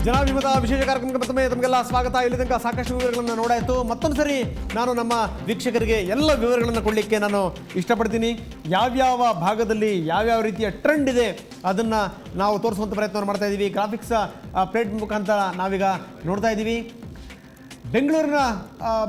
ಜನಾಭಿಮತ ವಿಶೇಷ ಕಾರ್ಯಕ್ರಮಕ್ಕೆ ಮತ್ತೊಮ್ಮೆ ತಮಗೆಲ್ಲ ಸ್ವಾಗತ. ಇಲ್ಲಿ ತನಕ ಸಾಕಷ್ಟು ವಿವರಗಳನ್ನು ನೋಡಾಯಿತು. ಮತ್ತೊಂದು ಸರಿ ನಾನು ನಮ್ಮ ವೀಕ್ಷಕರಿಗೆ ಎಲ್ಲ ವಿವರಗಳನ್ನು ಕೊಡಲಿಕ್ಕೆ ನಾನು ಇಷ್ಟಪಡ್ತೀನಿ. ಯಾವ್ಯಾವ ಭಾಗದಲ್ಲಿ ಯಾವ್ಯಾವ ರೀತಿಯ ಟ್ರೆಂಡ್ ಇದೆ ಅದನ್ನು ನಾವು ತೋರಿಸುವಂಥ ಪ್ರಯತ್ನವನ್ನು ಮಾಡ್ತಾ ಇದ್ದೀವಿ. ಗ್ರಾಫಿಕ್ಸ್ ಪ್ಲೇಟ್ ಮುಖಾಂತರ ನಾವೀಗ ನೋಡ್ತಾ ಇದ್ದೀವಿ. ಬೆಂಗಳೂರಿನ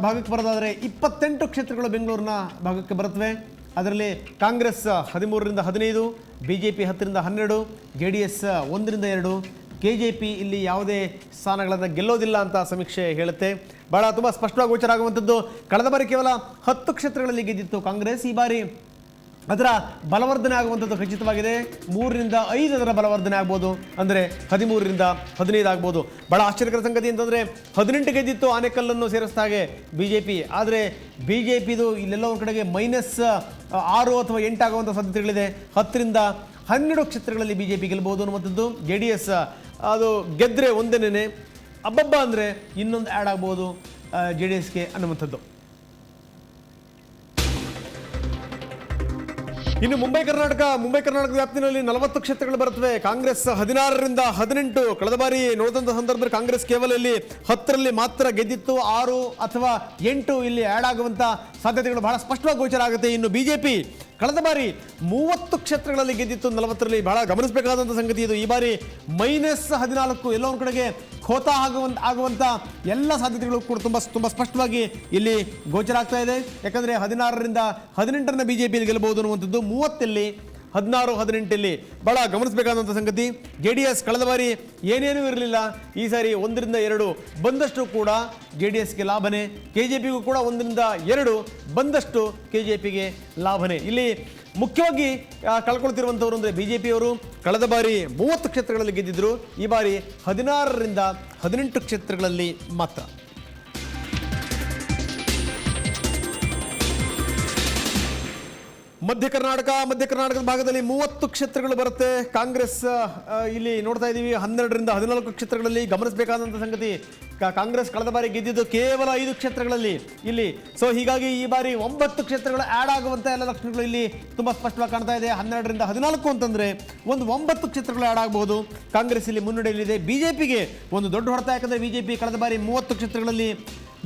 ಭಾಗಕ್ಕೆ ಬರೋದಾದರೆ 28 ಕ್ಷೇತ್ರಗಳು ಬೆಂಗಳೂರಿನ ಭಾಗಕ್ಕೆ ಬರುತ್ತವೆ. ಅದರಲ್ಲಿ ಕಾಂಗ್ರೆಸ್ 13ರಿಂದ 15, BJP 10ರಿಂದ 12, JDS 1ರಿಂದ 2, KJP ಇಲ್ಲಿ ಯಾವುದೇ ಸ್ಥಾನಗಳನ್ನು ಗೆಲ್ಲೋದಿಲ್ಲ ಅಂತ ಸಮೀಕ್ಷೆ ಹೇಳುತ್ತೆ. ಭಾಳ ತುಂಬ ಸ್ಪಷ್ಟವಾಗಿ ಗೋಚರ ಆಗುವಂಥದ್ದು. ಕಳೆದ ಬಾರಿ ಕೇವಲ 10 ಕ್ಷೇತ್ರಗಳಲ್ಲಿ ಗೆದ್ದಿತ್ತು ಕಾಂಗ್ರೆಸ್. ಈ ಬಾರಿ ಅದರ ಬಲವರ್ಧನೆ ಆಗುವಂಥದ್ದು ಖಚಿತವಾಗಿದೆ. 3ರಿಂದ 5 ಅದರ ಬಲವರ್ಧನೆ ಆಗ್ಬೋದು, ಅಂದರೆ 13ರಿಂದ 15 ಆಗ್ಬೋದು. ಭಾಳ ಆಶ್ಚರ್ಯಕರ ಸಂಗತಿ ಅಂತಂದರೆ 18 ಗೆದ್ದಿತ್ತು ಆನೆಕಲ್ಲನ್ನು ಸೇರಿಸಿದ ಹಾಗೆ BJP. ಆದರೆ BJPದು ಇಲ್ಲೆಲ್ಲ ಒಂದು ಕಡೆಗೆ -6 ಅಥವಾ 8 ಆಗುವಂಥ ಸಾಧ್ಯತೆಗಳಿದೆ. 10ರಿಂದ 12 ಕ್ಷೇತ್ರಗಳಲ್ಲಿ BJP ಗೆಲ್ಬೋದು ಅನ್ನುವಂಥದ್ದು. JDS ಅದು ಗೆದ್ದರೆ ಒಂದೇನೇ ಅಬ್ಬಬ್ಬ ಅಂದರೆ ಇನ್ನೊಂದು ಆ್ಯಡ್ ಆಗ್ಬೋದು JDSಗೆ ಅನ್ನುವಂಥದ್ದು. ಇನ್ನು ಮುಂಬೈ ಕರ್ನಾಟಕದ ವ್ಯಾಪ್ತಿನಲ್ಲಿ 40 ಕ್ಷೇತ್ರಗಳು ಬರುತ್ತವೆ. ಕಾಂಗ್ರೆಸ್ 16ರಿಂದ 18. ಕಳೆದ ಬಾರಿ ನೋಡಿದಂಥ ಸಂದರ್ಭದಲ್ಲಿ ಕಾಂಗ್ರೆಸ್ ಕೇವಲ ಇಲ್ಲಿ 10ರಲ್ಲಿ ಮಾತ್ರ ಗೆದ್ದಿತ್ತು. 6 ಅಥವಾ 8 ಇಲ್ಲಿ ಆ್ಯಡ್ ಆಗುವಂಥ ಸಾಧ್ಯತೆಗಳು ಬಹಳ ಸ್ಪಷ್ಟವಾಗಿ ಗೋಚರ ಆಗುತ್ತೆ. ಇನ್ನು BJP ಕಳೆದ ಬಾರಿ 30 ಕ್ಷೇತ್ರಗಳಲ್ಲಿ ಗೆದ್ದಿತ್ತು 40ರಲ್ಲಿ. ಬಹಳ ಗಮನಿಸಬೇಕಾದಂಥ ಸಂಗತಿ ಇದು. ಈ ಬಾರಿ -14 ಎಲ್ಲೋ ಒಂದು ಕಡೆಗೆ ಖೋತ ಆಗುವಂಥ ಎಲ್ಲ ಸಾಧ್ಯತೆಗಳು ಕೂಡ ತುಂಬ ಸ್ಪಷ್ಟವಾಗಿ ಇಲ್ಲಿ ಗೋಚರ ಆಗ್ತಾ ಇದೆ. ಯಾಕಂದರೆ 16ರಿಂದ 18 BJP ಗೆಲ್ಲಬಹುದು ಅನ್ನುವಂಥದ್ದು. 30ಲ್ಲಿ 16, 18 ಬಹಳ ಗಮನಿಸಬೇಕಾದಂಥ ಸಂಗತಿ. JDS ಕಳೆದ ಬಾರಿ ಏನೇನೂ ಇರಲಿಲ್ಲ. ಈ ಸಾರಿ 1ರಿಂದ 2 ಬಂದಷ್ಟು ಕೂಡ JDSಗೆ ಲಾಭನೇ. KJPಗೂ ಕೂಡ 1ರಿಂದ 2 ಬಂದಷ್ಟು KJPಗೆ ಲಾಭನೇ. ಇಲ್ಲಿ ಮುಖ್ಯವಾಗಿ ಕಳ್ಕೊಳ್ತಿರುವಂಥವ್ರು ಅಂದರೆ BJPಯವರು ಕಳೆದ ಬಾರಿ 30 ಕ್ಷೇತ್ರಗಳಲ್ಲಿ ಗೆದ್ದಿದ್ರು. ಈ ಬಾರಿ 16ರಿಂದ 18 ಕ್ಷೇತ್ರಗಳಲ್ಲಿ ಮಾತ್ರ. ಮಧ್ಯ ಕರ್ನಾಟಕದ ಭಾಗದಲ್ಲಿ 30 ಕ್ಷೇತ್ರಗಳು ಬರುತ್ತೆ. ಕಾಂಗ್ರೆಸ್ ಇಲ್ಲಿ ನೋಡ್ತಾ ಇದ್ದೀವಿ 12ರಿಂದ 14 ಕ್ಷೇತ್ರಗಳಲ್ಲಿ. ಗಮನಿಸಬೇಕಾದಂಥ ಸಂಗತಿ, ಕಾಂಗ್ರೆಸ್ ಕಳೆದ ಬಾರಿ ಗೆದ್ದಿದ್ದು ಕೇವಲ 5 ಕ್ಷೇತ್ರಗಳಲ್ಲಿ ಇಲ್ಲಿ. ಸೊ ಹೀಗಾಗಿ ಈ ಬಾರಿ 9 ಕ್ಷೇತ್ರಗಳು ಆ್ಯಡ್ ಆಗುವಂಥ ಎಲ್ಲ ಲಕ್ಷಣಗಳು ಇಲ್ಲಿ ತುಂಬ ಸ್ಪಷ್ಟವಾಗಿ ಕಾಣ್ತಾ ಇದೆ. 12ರಿಂದ 14 ಅಂತಂದರೆ ಒಂದು 9 ಕ್ಷೇತ್ರಗಳು ಆ್ಯಡ್ ಆಗಬಹುದು. ಕಾಂಗ್ರೆಸ್ ಇಲ್ಲಿ ಮುನ್ನಡೆಯಲ್ಲಿದೆ. BJPಗೆ ಒಂದು ದೊಡ್ಡ ಹೊಡೆತ. ಯಾಕಂದರೆ BJP ಕಳೆದ ಬಾರಿ 30 ಕ್ಷೇತ್ರಗಳಲ್ಲಿ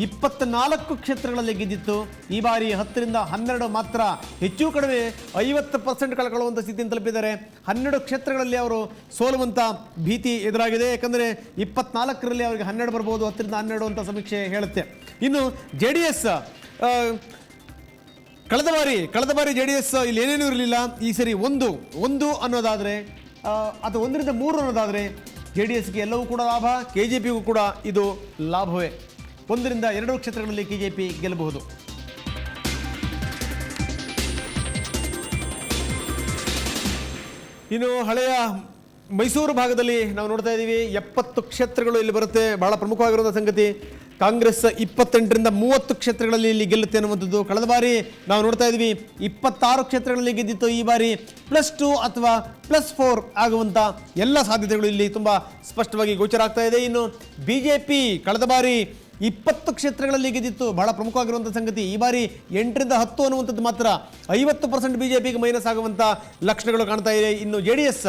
24 ಕ್ಷೇತ್ರಗಳಲ್ಲಿ ಗೆದ್ದಿತ್ತು. ಈ ಬಾರಿ 10ರಿಂದ 12 ಮಾತ್ರ. ಹೆಚ್ಚು ಕಡಿಮೆ 50% ಕಳ್ಕೊಳ್ಳುವಂಥ ಸ್ಥಿತಿಯನ್ನು ತಲುಪಿದ್ದಾರೆ. 12 ಕ್ಷೇತ್ರಗಳಲ್ಲಿ ಅವರು ಸೋಲುವಂಥ ಭೀತಿ ಎದುರಾಗಿದೆ. ಯಾಕಂದರೆ 24ರಲ್ಲಿ ಅವರಿಗೆ 12 ಬರ್ಬೋದು, 10ರಿಂದ 12 ಅಂತ ಸಮೀಕ್ಷೆ ಹೇಳುತ್ತೆ. ಇನ್ನು JDS ಕಳೆದ ಬಾರಿ JDS ಇಲ್ಲಿ ಏನೇನೂ ಇರಲಿಲ್ಲ. ಈ ಸರಿ ಒಂದು ಅನ್ನೋದಾದರೆ ಅಥವಾ 1ರಿಂದ 3 ಅನ್ನೋದಾದರೆ JDSಗೆ ಎಲ್ಲವೂ ಕೂಡ ಲಾಭ. KJPಗೂ ಕೂಡ ಇದು ಲಾಭವೇ. 1ರಿಂದ 2 ಕ್ಷೇತ್ರಗಳಲ್ಲಿ KJP ಗೆಲ್ಲಬಹುದು. ಇನ್ನು ಹಳೆಯ ಮೈಸೂರು ಭಾಗದಲ್ಲಿ ನಾವು ನೋಡ್ತಾ ಇದ್ದೀವಿ 70 ಕ್ಷೇತ್ರಗಳು ಇಲ್ಲಿ ಬರುತ್ತೆ. ಬಹಳ ಪ್ರಮುಖವಾಗಿರುವಂಥ ಸಂಗತಿ, ಕಾಂಗ್ರೆಸ್ 28ರಿಂದ 30 ಕ್ಷೇತ್ರಗಳಲ್ಲಿ ಇಲ್ಲಿ ಗೆಲ್ಲುತ್ತೆ ಅನ್ನುವಂಥದ್ದು. ಕಳೆದ ಬಾರಿ ನಾವು ನೋಡ್ತಾ ಇದ್ವಿ 26 ಕ್ಷೇತ್ರಗಳಲ್ಲಿ ಗೆದ್ದಿತ್ತು. ಈ ಬಾರಿ +2 ಅಥವಾ +4 ಆಗುವಂಥ ಎಲ್ಲ ಸಾಧ್ಯತೆಗಳು ಇಲ್ಲಿ ತುಂಬ ಸ್ಪಷ್ಟವಾಗಿ ಗೋಚರ ಆಗ್ತಾ ಇದೆ. ಇನ್ನು BJP ಕಳೆದ ಬಾರಿ 20 ಕ್ಷೇತ್ರಗಳಲ್ಲಿ ಗೆದ್ದಿತ್ತು. ಬಹಳ ಪ್ರಮುಖವಾಗಿರುವಂಥ ಸಂಗತಿ, ಈ ಬಾರಿ 8ರಿಂದ 10 ಅನ್ನುವಂಥದ್ದು ಮಾತ್ರ. 50% BJPಗೆ ಮೈನಸ್ ಆಗುವಂಥ ಲಕ್ಷಣಗಳು ಕಾಣ್ತಾ ಇದೆ. ಇನ್ನು JDS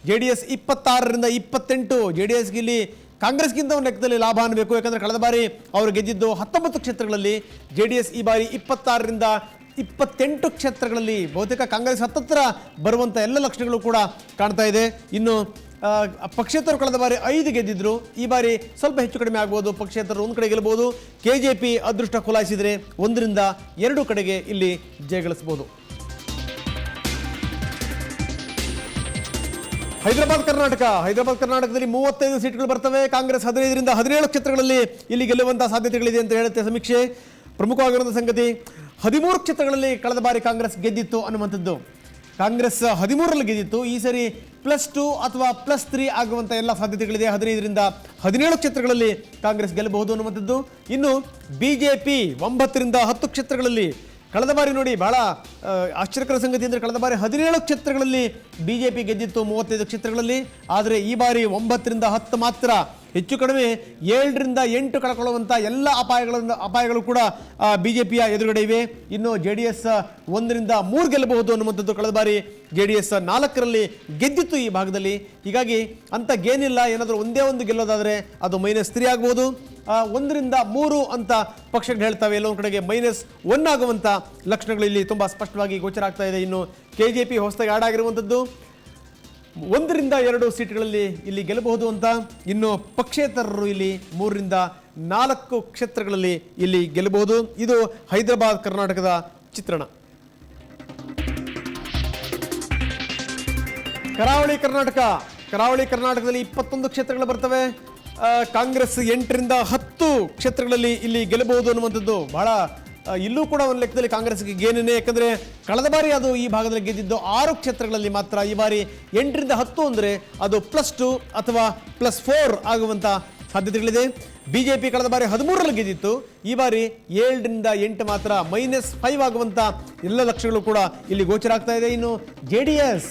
26ರಿಂದ 28. JDSಗೆ ಇಲ್ಲಿ ಕಾಂಗ್ರೆಸ್ಗಿಂತ ಒಂದು ಲೆಕ್ಕದಲ್ಲಿ ಲಾಭ ಅನ್ನಬೇಕು. ಯಾಕಂದರೆ ಕಳೆದ ಬಾರಿ ಅವರು ಗೆದ್ದಿದ್ದು 19 ಕ್ಷೇತ್ರಗಳಲ್ಲಿ. JDS ಈ ಬಾರಿ 26ರಿಂದ 28 ಕ್ಷೇತ್ರಗಳಲ್ಲಿ. ಬಹುತೇಕ ಕಾಂಗ್ರೆಸ್ ಹತ್ತಿರ ಬರುವಂಥ ಎಲ್ಲ ಲಕ್ಷಣಗಳು ಕೂಡ ಕಾಣ್ತಾ ಇದೆ. ಇನ್ನು ಪಕ್ಷೇತರರು ಕಳೆದ ಬಾರಿ 5 ಗೆದ್ದಿದ್ರು. ಈ ಬಾರಿ ಸ್ವಲ್ಪ ಹೆಚ್ಚು ಕಡಿಮೆ ಆಗ್ಬೋದು. ಪಕ್ಷೇತರರು ಒಂದು ಕಡೆ ಗೆಲ್ಲಬಹುದು. KJP ಅದೃಷ್ಟ ಖುಲಾಯಿಸಿದರೆ 1ರಿಂದ 2 ಕಡೆಗೆ ಇಲ್ಲಿ ಜಯಗಳಿಸಬಹುದು. ಹೈದರಾಬಾದ್ ಕರ್ನಾಟಕದಲ್ಲಿ 35 ಸೀಟ್ಗಳು ಬರ್ತವೆ. ಕಾಂಗ್ರೆಸ್ 15ರಿಂದ 17 ಕ್ಷೇತ್ರಗಳಲ್ಲಿ ಇಲ್ಲಿ ಗೆಲ್ಲುವಂಥ ಸಾಧ್ಯತೆಗಳಿದೆ ಅಂತ ಹೇಳುತ್ತೆ ಸಮೀಕ್ಷೆ. ಪ್ರಮುಖವಾಗಿರುವಂಥ ಸಂಗತಿ, 13 ಕ್ಷೇತ್ರಗಳಲ್ಲಿ ಕಳೆದ ಬಾರಿ ಕಾಂಗ್ರೆಸ್ ಗೆದ್ದಿತ್ತು ಅನ್ನುವಂಥದ್ದು. ಕಾಂಗ್ರೆಸ್ 13ರಲ್ಲಿ ಗೆದ್ದಿತ್ತು. ಈ ಸರಿ +2 ಅಥವಾ +3 ಆಗುವಂಥ ಎಲ್ಲ ಸಾಧ್ಯತೆಗಳಿದೆ. 15ರಿಂದ 17 ಕ್ಷೇತ್ರಗಳಲ್ಲಿ ಕಾಂಗ್ರೆಸ್ ಗೆಲ್ಲಬಹುದು ಅನ್ನುವಂಥದ್ದು. ಇನ್ನು BJP 9ರಿಂದ 10 ಕ್ಷೇತ್ರಗಳಲ್ಲಿ. ಕಳೆದ ಬಾರಿ ನೋಡಿ ಬಹಳ ಆಶ್ಚರ್ಯಕರ ಸಂಗತಿ ಅಂದರೆ ಕಳೆದ ಬಾರಿ 17 ಕ್ಷೇತ್ರಗಳಲ್ಲಿ BJP ಗೆದ್ದಿತ್ತು 35 ಕ್ಷೇತ್ರಗಳಲ್ಲಿ. ಆದರೆ ಈ ಬಾರಿ 9ರಿಂದ 10 ಮಾತ್ರ. ಹೆಚ್ಚು ಕಡಿಮೆ 7ರಿಂದ 8 ಕಳ್ಕೊಳ್ಳುವಂಥ ಎಲ್ಲ ಅಪಾಯಗಳು ಕೂಡ ಬಿಜೆಪಿಯ ಎದುರುಗಡೆ ಇವೆ. ಇನ್ನು JDS 1ರಿಂದ 3 ಗೆಲ್ಲಬಹುದು ಅನ್ನುವಂಥದ್ದು. ಕಳೆದ ಬಾರಿ JDS 4ರಲ್ಲಿ ಗೆದ್ದಿತ್ತು ಈ ಭಾಗದಲ್ಲಿ. ಹೀಗಾಗಿ ಅಂತ ಗೇನಿಲ್ಲ. ಏನಾದರೂ ಒಂದೇ ಒಂದು ಗೆಲ್ಲೋದಾದರೆ ಅದು -3 ಆಗ್ಬೋದು. 1ರಿಂದ 3 ಅಂತ ಪಕ್ಷಗಳು ಹೇಳ್ತವೆ. ಎಲ್ಲೊಂದು ಕಡೆಗೆ -1 ಆಗುವಂಥ ಲಕ್ಷಣಗಳು ಇಲ್ಲಿ ತುಂಬ ಸ್ಪಷ್ಟವಾಗಿ ಗೋಚರ ಆಗ್ತಾ ಇದೆ. ಇನ್ನು KJP ಹೊಸದಾಗಿ ಆಡ್ ಆಗಿರುವಂಥದ್ದು 1ರಿಂದ 2 ಸೀಟ್ಗಳಲ್ಲಿ ಇಲ್ಲಿ ಗೆಲ್ಲಬಹುದು ಅಂತ. ಇನ್ನು ಪಕ್ಷೇತರರು ಇಲ್ಲಿ 3ರಿಂದ 4 ಕ್ಷೇತ್ರಗಳಲ್ಲಿ ಇಲ್ಲಿ ಗೆಲ್ಲಬಹುದು. ಇದು ಹೈದರಾಬಾದ್ ಕರ್ನಾಟಕದ ಚಿತ್ರಣ. ಕರಾವಳಿ ಕರ್ನಾಟಕದಲ್ಲಿ 21 ಕ್ಷೇತ್ರಗಳು ಬರ್ತವೆ. ಕಾಂಗ್ರೆಸ್ 8ರಿಂದ 10 ಕ್ಷೇತ್ರಗಳಲ್ಲಿ ಇಲ್ಲಿ ಗೆಲ್ಲಬಹುದು ಅನ್ನುವಂಥದ್ದು. ಬಹಳ ಇಲ್ಲೂ ಕೂಡ ಒಂದು ಲೆಕ್ಕದಲ್ಲಿ ಕಾಂಗ್ರೆಸ್ಗೆ ಗೇನೇ. ಯಾಕಂದರೆ ಕಳೆದ ಬಾರಿ ಅದು ಈ ಭಾಗದಲ್ಲಿ ಗೆದ್ದಿದ್ದು 6 ಕ್ಷೇತ್ರಗಳಲ್ಲಿ ಮಾತ್ರ. ಈ ಬಾರಿ 8ರಿಂದ 10 ಅಂದರೆ ಅದು +2 ಅಥವಾ +4 ಆಗುವಂಥ ಸಾಧ್ಯತೆಗಳಿದೆ. ಬಿಜೆಪಿ ಕಳೆದ ಬಾರಿ 13ರಲ್ಲಿ ಗೆದ್ದಿತ್ತು. ಈ ಬಾರಿ 7ರಿಂದ 8 ಮಾತ್ರ, -5 ಆಗುವಂಥ ಎಲ್ಲ ಲಕ್ಷಗಳು ಕೂಡ ಇಲ್ಲಿ ಗೋಚರ ಆಗ್ತಾ ಇದೆ. ಇನ್ನು JDS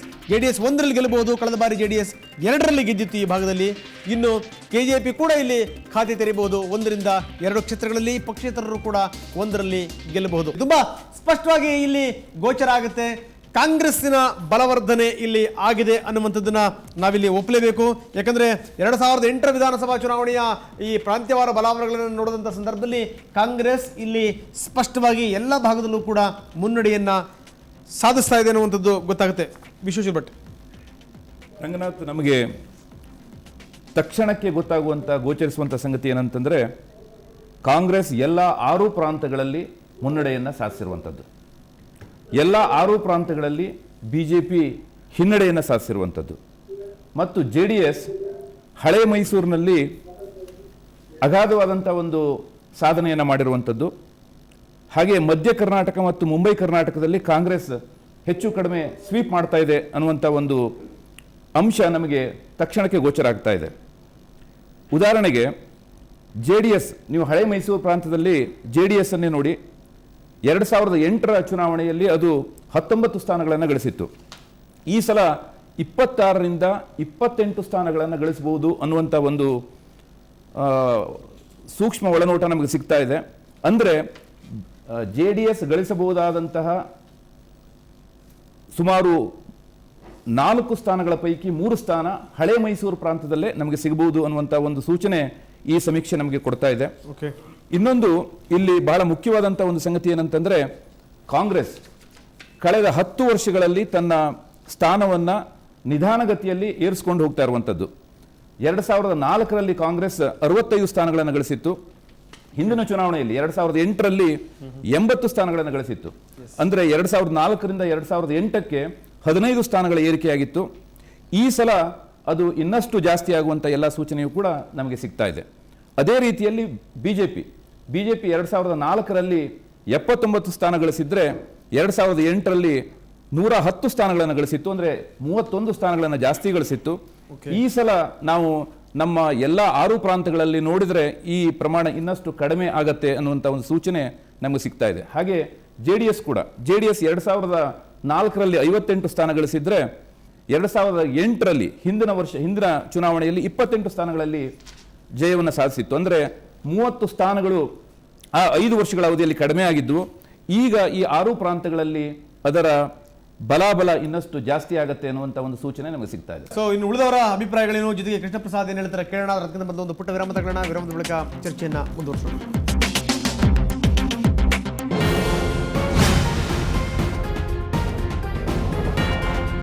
1ರಲ್ಲಿ ಗೆಲ್ಲಬಹುದು. ಕಳೆದ ಬಾರಿ JDS 2ರಲ್ಲಿ ಗೆದ್ದಿತ್ತು ಈ ಭಾಗದಲ್ಲಿ. ಇನ್ನು KJP ಕೂಡ ಇಲ್ಲಿ ಖಾತೆ ತೆರೆಯಬಹುದು 1ರಿಂದ 2 ಕ್ಷೇತ್ರಗಳಲ್ಲಿ. ಪಕ್ಷೇತರರು ಕೂಡ 1ರಲ್ಲಿ ಗೆಲ್ಲಬಹುದು. ತುಂಬಾ ಸ್ಪಷ್ಟವಾಗಿ ಇಲ್ಲಿ ಗೋಚರ ಆಗುತ್ತೆ. ಕಾಂಗ್ರೆಸ್ಸಿನ ಬಲವರ್ಧನೆ ಇಲ್ಲಿ ಆಗಿದೆ ಅನ್ನುವಂಥದ್ದನ್ನ ನಾವಿಲ್ಲಿ ಒಪ್ಪಲೇಬೇಕು. ಯಾಕಂದ್ರೆ 2008ರ ವಿಧಾನಸಭಾ ಚುನಾವಣೆಯ ಈ ಪ್ರಾಂತ್ಯವಾರ ಬಲಾಬಲಗಳನ್ನು ನೋಡಿದಂಥ ಸಂದರ್ಭದಲ್ಲಿ ಕಾಂಗ್ರೆಸ್ ಇಲ್ಲಿ ಸ್ಪಷ್ಟವಾಗಿ ಎಲ್ಲ ಭಾಗದಲ್ಲೂ ಕೂಡ ಮುನ್ನಡೆಯನ್ನ ಸಾಧಿಸ್ತಾ ಇದೆ ಅನ್ನುವಂಥದ್ದು ಗೊತ್ತಾಗುತ್ತೆ. ವಿಶ್ವೇಶ್ವರ ಭಟ್. ರಂಗನಾಥ್, ನಮಗೆ ತಕ್ಷಣಕ್ಕೆ ಗೋಚರಿಸುವಂಥ ಸಂಗತಿ ಏನಂತಂದರೆ, ಕಾಂಗ್ರೆಸ್ ಎಲ್ಲ 6 ಪ್ರಾಂತಗಳಲ್ಲಿ ಮುನ್ನಡೆಯನ್ನು ಸಾಧಿಸಿರುವಂಥದ್ದು. ಎಲ್ಲ 6 ಪ್ರಾಂತಗಳಲ್ಲಿ BJP ಹಿನ್ನಡೆಯನ್ನು ಸಾಧಿಸಿರುವಂಥದ್ದು. ಮತ್ತು JDS ಹಳೆ ಮೈಸೂರಿನಲ್ಲಿ ಅಗಾಧವಾದಂಥ ಒಂದು ಸಾಧನೆಯನ್ನು ಮಾಡಿರುವಂಥದ್ದು. ಹಾಗೆ ಮಧ್ಯ ಕರ್ನಾಟಕ ಮತ್ತು ಮುಂಬೈ ಕರ್ನಾಟಕದಲ್ಲಿ ಕಾಂಗ್ರೆಸ್ ಹೆಚ್ಚು ಕಡಿಮೆ ಸ್ವೀಪ್ ಮಾಡ್ತಾ ಇದೆ ಅನ್ನುವಂಥ ಒಂದು ಅಂಶ ನಮಗೆ ತಕ್ಷಣಕ್ಕೆ ಗೋಚರ ಆಗ್ತಾ ಇದೆ. ಉದಾಹರಣೆಗೆ JDS, ನೀವು ಹಳೆ ಮೈಸೂರು ಪ್ರಾಂತದಲ್ಲಿ JDS ಅನ್ನೇ ನೋಡಿ. 2008ರ ಚುನಾವಣೆಯಲ್ಲಿ ಅದು 19 ಸ್ಥಾನಗಳನ್ನು ಗಳಿಸಿತ್ತು. ಈ ಸಲ 26ರಿಂದ 28 ಸ್ಥಾನಗಳನ್ನು ಗಳಿಸಬಹುದು ಅನ್ನುವಂಥ ಒಂದು ಸೂಕ್ಷ್ಮ ಒಳನೋಟ ನಮಗೆ ಸಿಗ್ತಾ ಇದೆ. ಅಂದರೆ JDS ಗಳಿಸಬಹುದಾದಂತಹ ಸುಮಾರು 4 ಸ್ಥಾನಗಳ ಪೈಕಿ 3 ಸ್ಥಾನ ಹಳೆ ಮೈಸೂರು ಪ್ರಾಂತದಲ್ಲೇ ನಮಗೆ ಸಿಗಬಹುದು ಅನ್ನುವಂಥ ಒಂದು ಸೂಚನೆ ಈ ಸಮೀಕ್ಷೆ ನಮಗೆ ಕೊಡ್ತಾ ಇದೆ. ಇನ್ನೊಂದು ಇಲ್ಲಿ ಬಹಳ ಮುಖ್ಯವಾದಂಥ ಒಂದು ಸಂಗತಿ ಏನಂತಂದ್ರೆ, ಕಾಂಗ್ರೆಸ್ ಕಳೆದ 10 ವರ್ಷಗಳಲ್ಲಿ ತನ್ನ ಸ್ಥಾನವನ್ನು ನಿಧಾನಗತಿಯಲ್ಲಿ ಏರಿಸಿಕೊಂಡು ಹೋಗ್ತಾ ಇರುವಂಥದ್ದು. 2004ರಲ್ಲಿ ಕಾಂಗ್ರೆಸ್ 65 ಸ್ಥಾನಗಳನ್ನು ಗಳಿಸಿತ್ತು. ಹಿಂದಿನ ಚುನಾವಣೆಯಲ್ಲಿ 2008ರಲ್ಲಿ 80 ಸ್ಥಾನಗಳನ್ನು ಗಳಿಸಿತ್ತು. ಅಂದರೆ 2004ರಿಂದ 2008ಕ್ಕೆ 15 ಸ್ಥಾನಗಳ ಏರಿಕೆಯಾಗಿತ್ತು. ಈ ಸಲ ಅದು ಇನ್ನಷ್ಟು ಜಾಸ್ತಿ ಆಗುವಂಥ ಎಲ್ಲ ಸೂಚನೆಯೂ ಕೂಡ ನಮಗೆ ಸಿಗ್ತಾ ಇದೆ. ಅದೇ ರೀತಿಯಲ್ಲಿ ಬಿಜೆಪಿ 2004ರಲ್ಲಿ 79 ಸ್ಥಾನ ಗಳಿಸಿದ್ರೆ 2008ರಲ್ಲಿ 110 ಸ್ಥಾನಗಳನ್ನು ಗಳಿಸಿತ್ತು. ಅಂದರೆ 31 ಸ್ಥಾನಗಳನ್ನು ಜಾಸ್ತಿ ಗಳಿಸಿತ್ತು. ಈ ಸಲ ನಾವು ನಮ್ಮ ಎಲ್ಲ 6 ಪ್ರಾಂತಗಳಲ್ಲಿ ನೋಡಿದರೆ ಈ ಪ್ರಮಾಣ ಇನ್ನಷ್ಟು ಕಡಿಮೆ ಆಗತ್ತೆ ಅನ್ನುವಂಥ ಒಂದು ಸೂಚನೆ ನಮಗೆ ಸಿಗ್ತಾ ಇದೆ. ಹಾಗೆ JDS ಕೂಡ 2004ರಲ್ಲಿ 58 ಸ್ಥಾನ ಗಳಿಸಿದ್ರೆ 2008ರಲ್ಲಿ ಹಿಂದಿನ ಚುನಾವಣೆಯಲ್ಲಿ 28 ಸ್ಥಾನಗಳಲ್ಲಿ ಜಯವನ್ನು ಸಾಧಿಸಿತ್ತು. ಅಂದರೆ 30 ಸ್ಥಾನಗಳು ಆ 5 ವರ್ಷಗಳ ಅವಧಿಯಲ್ಲಿ ಕಡಿಮೆ ಆಗಿದ್ದು, ಈಗ ಈ 6 ಪ್ರಾಂತಗಳಲ್ಲಿ ಅದರ ಬಲಾಬಲ ಇನ್ನಷ್ಟು ಜಾಸ್ತಿ ಆಗುತ್ತೆ ಅನ್ನುವಂಥ ಒಂದು ಸೂಚನೆ ನಮಗೆ ಸಿಗ್ತಾ ಇದೆ. ಸೊ ಇನ್ನು ಉಳಿದವರ ಅಭಿಪ್ರಾಯಗಳೇನು, ಜೊತೆಗೆ ಕೃಷ್ಣ ಪ್ರಸಾದ್ ಏನು ಹೇಳ್ತಾರೆ ಕೇಳೋಣ. ಅದಕ್ಕಿಂತ ಮೊದಲು ಒಂದು ಪುಟ್ಟ ವಿರಾಮ ತಗೊಳ್ಳೋಣ. ವಿರಾಮದ ಬಳಿಕ ಚರ್ಚೆಯನ್ನು ಮುಂದುವರಿಸೋಣ.